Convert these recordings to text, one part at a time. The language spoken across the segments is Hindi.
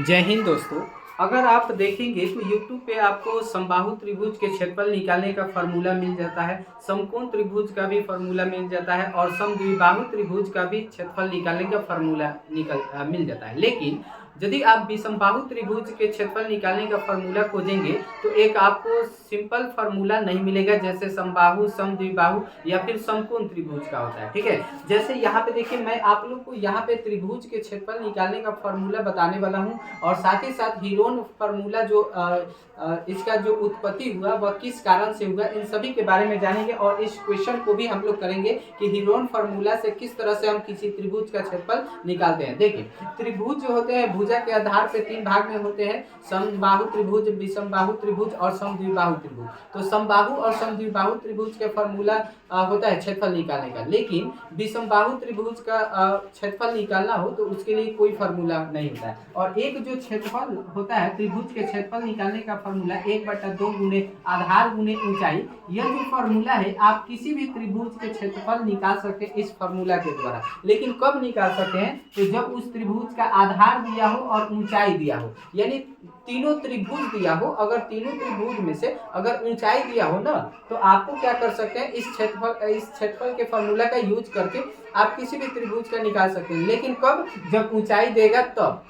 जय हिंद दोस्तों। अगर आप देखेंगे तो YouTube पे आपको समबाहु त्रिभुज के क्षेत्रफल निकालने का फार्मूला मिल जाता है, समकोण त्रिभुज का भी फार्मूला मिल जाता है और समद्विबाहु त्रिभुज का भी क्षेत्रफल निकालने का फार्मूला मिल जाता है। लेकिन यदि आप विषमबाहु त्रिभुज के क्षेत्रफल निकालने का फार्मूला खोजेंगे तो एक आपको सिंपल फार्मूला नहीं मिलेगा, जैसे समबाहु, समद्विबाहु या फिर समकोण त्रिभुज का होता है। ठीक है, जैसे यहाँ पे देखिए मैं आप लोग को यहाँ पे त्रिभुज के क्षेत्रफल निकालने का फार्मूला बताने वाला हूँ और साथ ही साथ हीरोन फार्मूला जो इसका जो उत्पत्ति हुआ वह किस कारण से हुआ, इन सभी के बारे में जानेंगे और इस क्वेश्चन को भी हम लोग करेंगे कि हीरोन फार्मूला से किस तरह से हम किसी त्रिभुज का क्षेत्रफल निकालते हैं। देखिए, त्रिभुज जो होते हैं भुजा के आधार पे तीन भाग में होते हैं, समबाहु त्रिभुज, विषमबाहु त्रिभुज और समद्विबाहु त्रिभुज। तो समबाहु और समद्विबाहु त्रिभुज के फार्मूला होता है क्षेत्रफल निकालने का, लेकिन विषमबाहु त्रिभुज का क्षेत्रफल निकालना हो तो उसके लिए कोई फार्मूला नहीं होता है। और एक जो क्षेत्रफल होता है त्रिभुज के क्षेत्रफल निकालने का फार्मूला 1/2 गुने आधार गुने ऊंचाई, यह जो फार्मूला है आप किसी भी त्रिभुज के क्षेत्रफल निकाल सकते हैं इस फार्मूला के द्वारा। लेकिन कब निकाल सकते हैं? तो जब उस त्रिभुज का आधार दिया हो और ऊंचाई दिया हो, यानी तीनों त्रिभुज दिया हो, अगर तीनों त्रिभुज में से अगर ऊंचाई दिया हो ना तो आपको क्या कर सकते हैं, इस क्षेत्रफल के फार्मूला का यूज करके आप किसी भी त्रिभुज का निकाल सकते हैं। लेकिन कब? जब ऊंचाई देगा तब।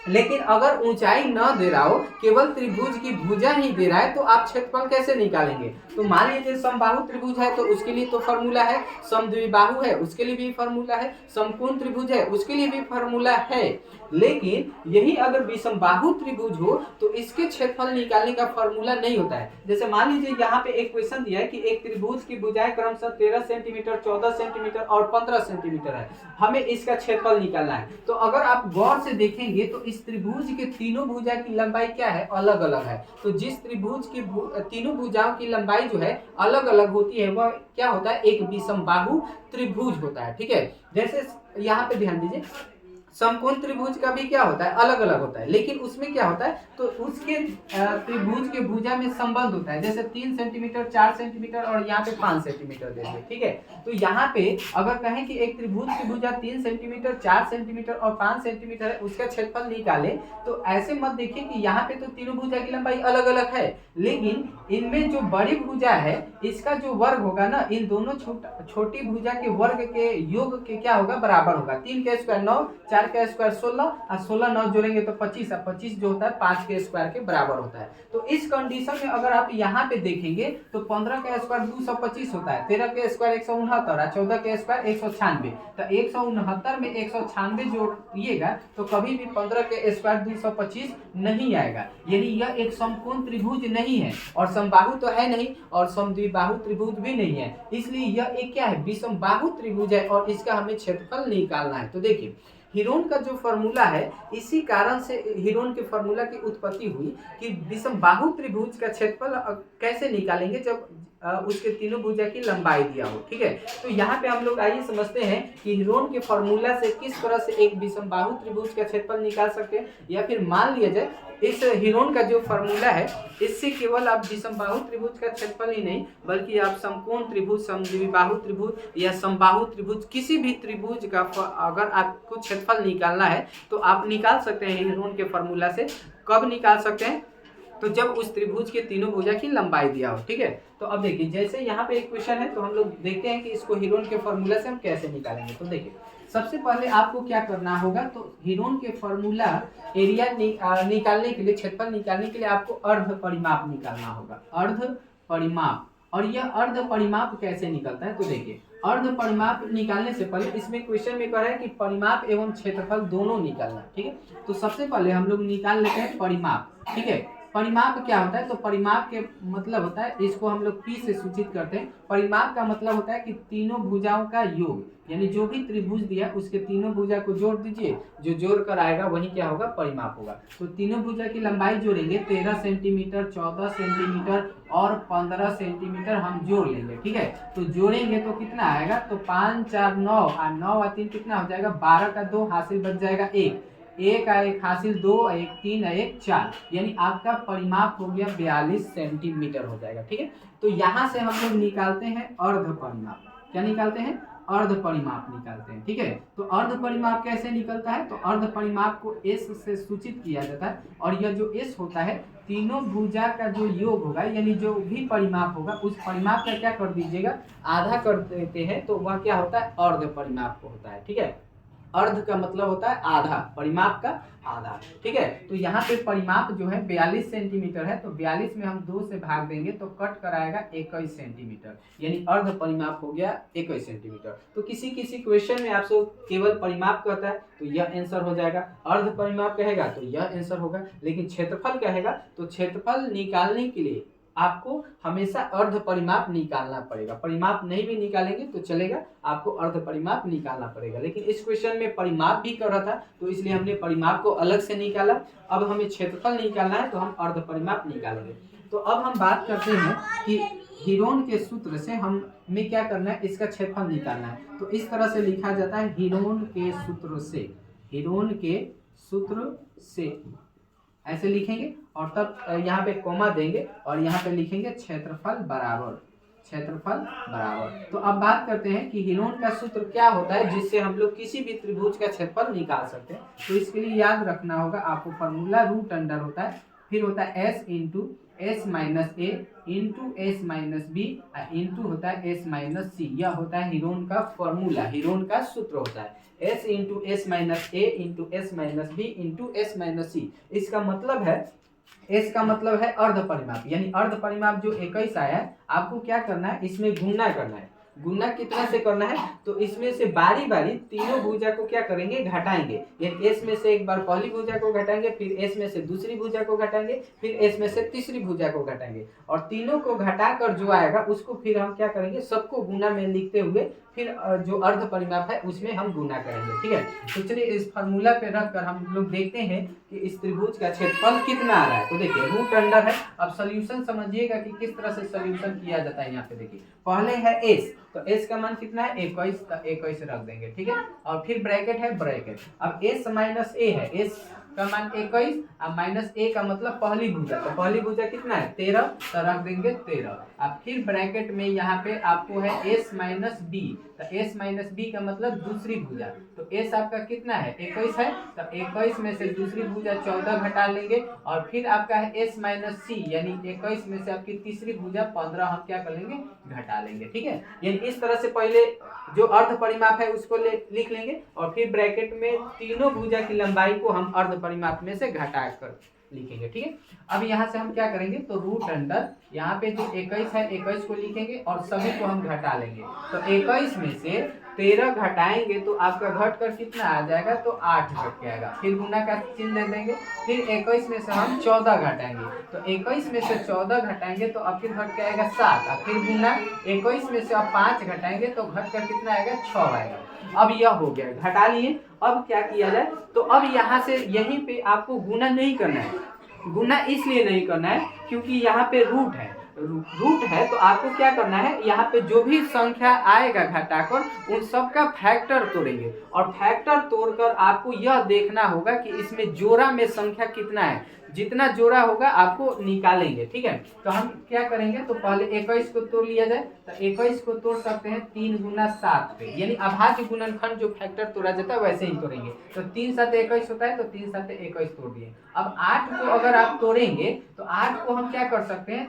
लेकिन अगर ऊंचाई न दे रहा हो, केवल त्रिभुज की भुजा ही दे रहा है, तो आप क्षेत्रफल कैसे निकालेंगे? तो मान लीजिए समबाहु त्रिभुज है तो उसके लिए तो फार्मूला है, समद्विबाहु है उसके लिए भी फार्मूला है, समकोण त्रिभुज है उसके लिए भी फार्मूला है। लेकिन यही अगर विषमबाहु त्रिभुज हो तो इसके क्षेत्रफल निकालने का फार्मूला नहीं होता है। जैसे मान लीजिए यहाँ पे एक क्वेश्चन दिया है कि एक त्रिभुज की भुजाएं क्रमशः 13 सेंटीमीटर, 14 सेंटीमीटर और 15 सेंटीमीटर है, हमें इसका क्षेत्रफल निकालना है। तो अगर आप गौर से देखेंगे तो इस त्रिभुज के तीनों भुजा की लंबाई क्या है? अलग अलग है। तो जिस त्रिभुज की तीनों भुजाओं की लंबाई जो है अलग अलग होती है वह क्या होता है? एक विषमबाहु त्रिभुज होता है। ठीक है, जैसे यहाँ पे ध्यान दीजिए, समकोण त्रिभुज का भी क्या होता है? अलग अलग होता है, लेकिन उसमें क्या होता है तो उसके त्रिभुज के भुजा में संबंध होता है, जैसे 3 सेंटीमीटर, 4 सेंटीमीटर और यहाँ पे 5 सेंटीमीटर देंगे। ठीक है, तो यहाँ पे अगर कहें कि एक त्रिभुज की भुजा 3 सेंटीमीटर, 4 सेंटीमीटर और 5 सेंटीमीटर है, उसका क्षेत्रफल निकाले तो ऐसे मत देखिए कि यहाँ पे तो तीनों भुजा की लंबाई अलग अलग है, लेकिन इनमें जो बड़ी भुजा है इसका जो वर्ग होगा ना, इन दोनों छोटी भुजा के वर्ग के योग के क्या होगा? बराबर होगा। 3 के स्क्वायर 9, 4 का स्क्वायर 16 और 16 9 जोड़ेंगे तो 25 और 25 जो होता है 5 के स्क्वायर के बराबर होता है। तो इस कंडीशन में अगर आप यहाँ पे देखेंगे तो 15 का स्क्वायर 225 होता है, 13 के स्क्वायर 169 और 14 के स्क्वायर 196। तो 169 में 196 जोड़िएगा तो कभी भी 15 के स्क्वायर 225 नहीं आएगा, यानी यह एक समकोण त्रिभुज नहीं है और समबाहु तो है नहीं और समद्विबाहु त्रिभुज भी नहीं है, इसलिए यह एक क्या है? विषमबाहु त्रिभुज है और इसका हमें क्षेत्रफल निकालना है। तो देखिए, हीरोन का जो फार्मूला है, इसी कारण से हीरोन के फार्मूला की उत्पत्ति हुई कि विषमबाहु त्रिभुज का क्षेत्रफल कैसे निकालेंगे जब उसके तीनों भुजा की लंबाई दिया हो। ठीक है, तो यहाँ पे हम लोग आइए समझते हैं कि हीरोन के फार्मूला से किस तरह से एक विषमबाहु त्रिभुज का क्षेत्रफल निकाल सकते हैं, या फिर मान लिया जाए इस हीरोन का जो फार्मूला है इससे केवल आप विषमबाहु त्रिभुज का क्षेत्रफल ही नहीं बल्कि आप समकोण त्रिभुज, समद्विबाहु त्रिभुज या समबाहु त्रिभुज, किसी भी त्रिभुज का अगर आपको क्षेत्रफल निकालना है तो आप निकाल सकते हैं हीरोन के फार्मूला से। कब निकाल सकते हैं? तो जब उस त्रिभुज के तीनों भुजा की लंबाई दिया हो। ठीक है, तो अब देखिए जैसे यहाँ पे एक क्वेश्चन है तो हम लोग देखते हैं कि इसको हीरोन के फार्मूला से हम कैसे निकालेंगे। तो देखिए, सबसे पहले आपको क्या करना होगा, तो हीरोन के फार्मूला एरिया निकालने के लिए, क्षेत्रफल निकालने के लिए आपको अर्ध परिमाप निकालना होगा। अर्ध परिमाप, और यह अर्ध परिमाप कैसे निकलता है? तो देखिए, अर्ध परिमाप निकालने से पहले इसमें क्वेश्चन में कह रहा है कि परिमाप एवं क्षेत्रफल दोनों निकालना। ठीक है, तो सबसे पहले हम लोग निकाल लेते हैं परिमाप। ठीक है, परिमाप क्या होता है? तो परिमाप के मतलब होता है, इसको हम लोग P से सूचित करते हैं। परिमाप का मतलब होता है कि तीनों भुजाओं का योग, यानी जो भी त्रिभुज दिया उसके तीनों भुजा को जोड़ दीजिए, जो जोड़ कर आएगा वही क्या होगा? परिमाप होगा। तो तीनों भुजा की लंबाई जोड़ेंगे, 13 सेंटीमीटर, 14 सेंटीमीटर और 15 सेंटीमीटर हम जोड़ लेंगे। ठीक है, तो जोड़ेंगे तो कितना आएगा? तो 5 4 9 और 9 और 3 कितना हो जाएगा? 12 का 2 हासिल बच जाएगा 1, 1 और 1 हासिल 2, 1 3 और 1 4, यानी आपका परिमाप हो गया 42 सेंटीमीटर हो जाएगा। ठीक है, तो यहाँ से हम लोग निकालते हैं अर्ध परिमाप। क्या निकालते हैं? अर्ध परिमाप निकालते हैं। ठीक है, तो अर्ध परिमाप कैसे निकलता है, तो अर्ध परिमाप को एस से सूचित किया जाता है और यह जो एस होता है तीनों भुजा का जो योग होगा यानी जो भी परिमाप होगा उस परिमाप का क्या कर दीजिएगा, आधा कर देते हैं, तो वह क्या होता है, अर्ध परिमाप को होता है। ठीक है, अर्ध का मतलब होता है आधा, परिमाप का आधा। ठीक है, तो यहाँ पे परिमाप जो है 42 सेंटीमीटर है, तो 42 में हम 2 से भाग देंगे तो कट कराएगा 21 सेंटीमीटर, यानी अर्ध परिमाप हो गया 21 सेंटीमीटर। तो किसी किसी क्वेश्चन में आपसे केवल परिमाप कहता है तो यह आंसर हो जाएगा, अर्ध परिमाप कहेगा तो यह आंसर होगा, लेकिन क्षेत्रफल कहेगा तो क्षेत्रफल निकालने के लिए आपको हमेशा अर्ध परिमाप निकालना पड़ेगा। परिमाप नहीं भी निकालेंगे तो चलेगा, आपको अर्ध परिमाप निकालना पड़ेगा। लेकिन इस क्वेश्चन में परिमाप भी कर रहा था तो इसलिए हमने परिमाप को अलग से निकाला। अब हमें क्षेत्रफल निकालना है तो हम अर्ध परिमाप निकालेंगे। तो अब हम बात करते हैं कि हीरोन के सूत्र से हमें क्या करना है, इसका क्षेत्रफल निकालना है। तो इस तरह से लिखा जाता है हीरोन के सूत्र से, हीरोन के सूत्र से ऐसे लिखेंगे और तब यहाँ पे कोमा देंगे और यहाँ पे लिखेंगे क्षेत्रफल बराबर, क्षेत्रफल बराबर। तो अब बात करते हैं कि हीरोन का सूत्र क्या होता है जिससे हम लोग किसी भी त्रिभुज का क्षेत्रफल निकाल सकते हैं। तो इसके लिए याद रखना होगा आपको फॉर्मूला रूट अंडर होता है, फिर होता है s into s minus a into s minus b into होता है एस माइनस सी। यह होता है हीरोन का फॉर्मूला, हीरोन का सूत्र होता है s into s minus a into s minus b into s minus c. इसका मतलब है, एस का मतलब है अर्ध परिमाप, यानी अर्ध परिमाप जो 21 आया है आपको क्या करना है, इसमें गुणा करना है। गुणा कितना से करना है, तो इसमें से बारी बारी तीनों भुजा को क्या करेंगे, घटाएंगे। यानी एस में से एक बार पहली भुजा को घटाएंगे, फिर एस में से दूसरी भुजा को घटाएंगे, फिर एस में से तीसरी भुजा को घटाएंगे और तीनों को घटाकर जो आएगा उसको फिर हम क्या करेंगे, सबको गुणा में लिखते हुए फिर जो अर्ध परिमाप है उसमें हम गुणा करेंगे। ठीक है, तो चलिए इस फार्मूला पे रखकर हम लोग देखते हैं कि इस त्रिभुज का क्षेत्रफल कितना आ रहा है। तो देखिए रूट अंडर है, अब सॉल्यूशन समझिएगा कि किस तरह से सॉल्यूशन किया जाता है। यहाँ पे देखिए पहले है एस, तो एस का मान कितना है 21, तो 21 रख देंगे। ठीक है, और फिर ब्रैकेट है ब्रैकेट, अब एस माइनस ए है, एस का मान 21 और माइनस ए का मतलब पहली भुजा, तो पहली भुजा कितना है 13, तो रख देंगे 13। अब फिर ब्रैकेट में यहाँ पे आपको है एस माइनस बी, तो एस माइनस बी का मतलब दूसरी भुजा, तो एस आपका कितना है 21 है, तो 21 में से दूसरी भुजा 14 घटा लेंगे और फिर आपका है एस माइनस सी, यानी 21 में से आपकी तीसरी भुजा 15 हम क्या कर लेंगे, घटा लेंगे। ठीक है, यानी इस तरह से पहले जो अर्ध परिमाप है उसको लिख लेंगे और फिर ब्रैकेट में तीनों भुजा की लंबाई को हम अर्ध परिमाप में से घटा कर लिखेंगे। ठीक है, अब यहाँ से हम क्या करेंगे, तो रूट अंडर यहाँ पे जो 21 है 21 को लिखेंगे और सभी को हम घटा लेंगे। तो 21 में से 13 घटाएंगे तो आपका घट कर कितना आ जाएगा, तो 8 घट के आएगा। फिर गुना का चिन्ह दे देंगे, फिर 21 में से हम 14 घटाएंगे, तो 21 में से 14 घटाएंगे तो अब फिर घट के आएगा 7, और फिर गुना 21 में से अब 5 घटाएंगे तो घट कर कितना आएगा, 6 आएगा। अब यह हो गया, घटा लिए। अब क्या किया जाए, तो अब यहाँ से यहीं पे आपको गुना नहीं करना है। गुना इसलिए नहीं करना है क्योंकि यहाँ पे रूट है, रूट है तो आपको क्या करना है, यहाँ पे जो भी संख्या आएगा घटाकर उन सब का फैक्टर तोड़ेंगे और फैक्टर तोड़कर आपको यह देखना होगा कि इसमें जोड़ा में संख्या कितना है, जितना जोड़ा होगा आपको निकालेंगे। ठीक है, तो हम क्या करेंगे, तो पहले 21 को तोड़ लिया जाए, तो 21 को तोड़ सकते हैं 3 गुना 7 पे, यानी अभाज्य गुणनखंड जो फैक्टर तोड़ा जाता है वैसे ही तोड़ेंगे। तो 3 7 21 होता है, तो 3 7 21 तोड़ दिए। अब 8 को अगर आप तोड़ेंगे तो 8 को हम क्या कर सकते हैं,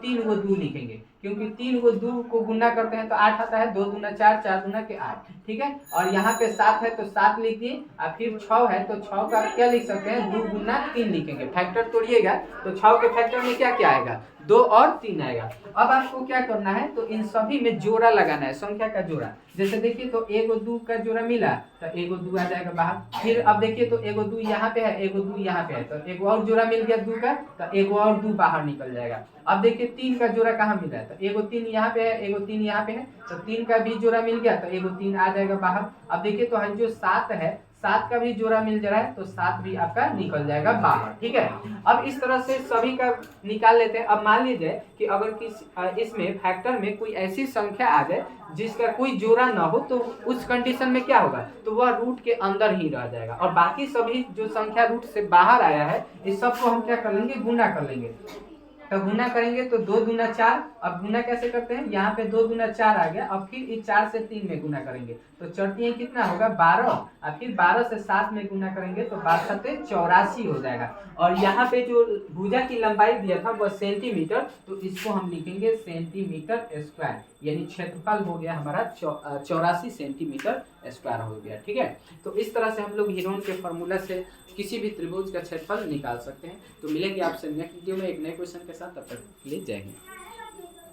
3 गो 2 लिखेंगे, क्योंकि 3 गो 2 को गुना करते हैं तो 8 आता है, 2 दूना 4, 4 दूना के 8। ठीक है, और यहाँ पे 7 है तो 7 लिख दिए, और फिर 6 है तो 6 का क्या लिख सकते हैं, 2 गुना 3 लिखेंगे। फैक्टर तोड़िएगा तो 6 के फैक्टर में क्या क्या आएगा, 2 और 3 आएगा। अब आपको क्या करना है, तो इन सभी में जोड़ा लगाना है, संख्या का जोड़ा। जैसे देखिए तो 1 और 2 का जोड़ा मिला तो 1 और 2 आ जाएगा बाहर। फिर अब देखिए तो 1 और 2 यहाँ पे है, 1 और 2 यहाँ पे है, तो 1 और जोड़ा मिल गया 2 का, तो 1 और 2 बाहर निकल जाएगा। अब देखिए 3 का जोड़ा कहाँ मिला है, तो 1 और 3 यहाँ पे है, 1 और 3 यहाँ पे है, तो 3 का भी जोड़ा मिल गया, तो 1 और 3 आ जाएगा बाहर। अब देखिए तो जो 7 है, 7 का भी जोड़ा मिल जा रहा है, तो 7 भी आपका निकल जाएगा बाहर। ठीक है, अब इस तरह से सभी का निकाल लेते हैं। अब मान लीजिए कि अगर इसमें फैक्टर में कोई ऐसी संख्या आ जाए जिसका कोई जोड़ा ना हो, तो उस कंडीशन में क्या होगा, तो वह रूट के अंदर ही रह जाएगा और बाकी सभी जो संख्या रूट से बाहर आया है इस सब को हम क्या कर लेंगे, गुना कर लेंगे। तो गुना करेंगे तो 2 दूना 4। अब गुना कैसे करते हैं, यहाँ पे 2 दूना 4 आ गया, अब फिर इस 4 से 3 में गुना करेंगे तो चौथिया कितना होगा 12, और फिर 12 से 7 में गुना करेंगे तो 12 84 हो जाएगा। और यहाँ पे जो भुजा की लंबाई दिया था वह सेंटीमीटर, तो इसको हम लिखेंगे सेंटीमीटर स्क्वायर, यानी क्षेत्रफल हो गया हमारा 84 सेंटीमीटर स्क्वायर हो गया। ठीक है, तो इस तरह से हम लोग हीरोन के फॉर्मूला से किसी भी त्रिभुज का क्षेत्रफल निकाल सकते हैं। तो मिलेंगे आपसे नेक्स्ट वीडियो में एक नए क्वेश्चन के साथ, तब तक के लिए जय हिंद।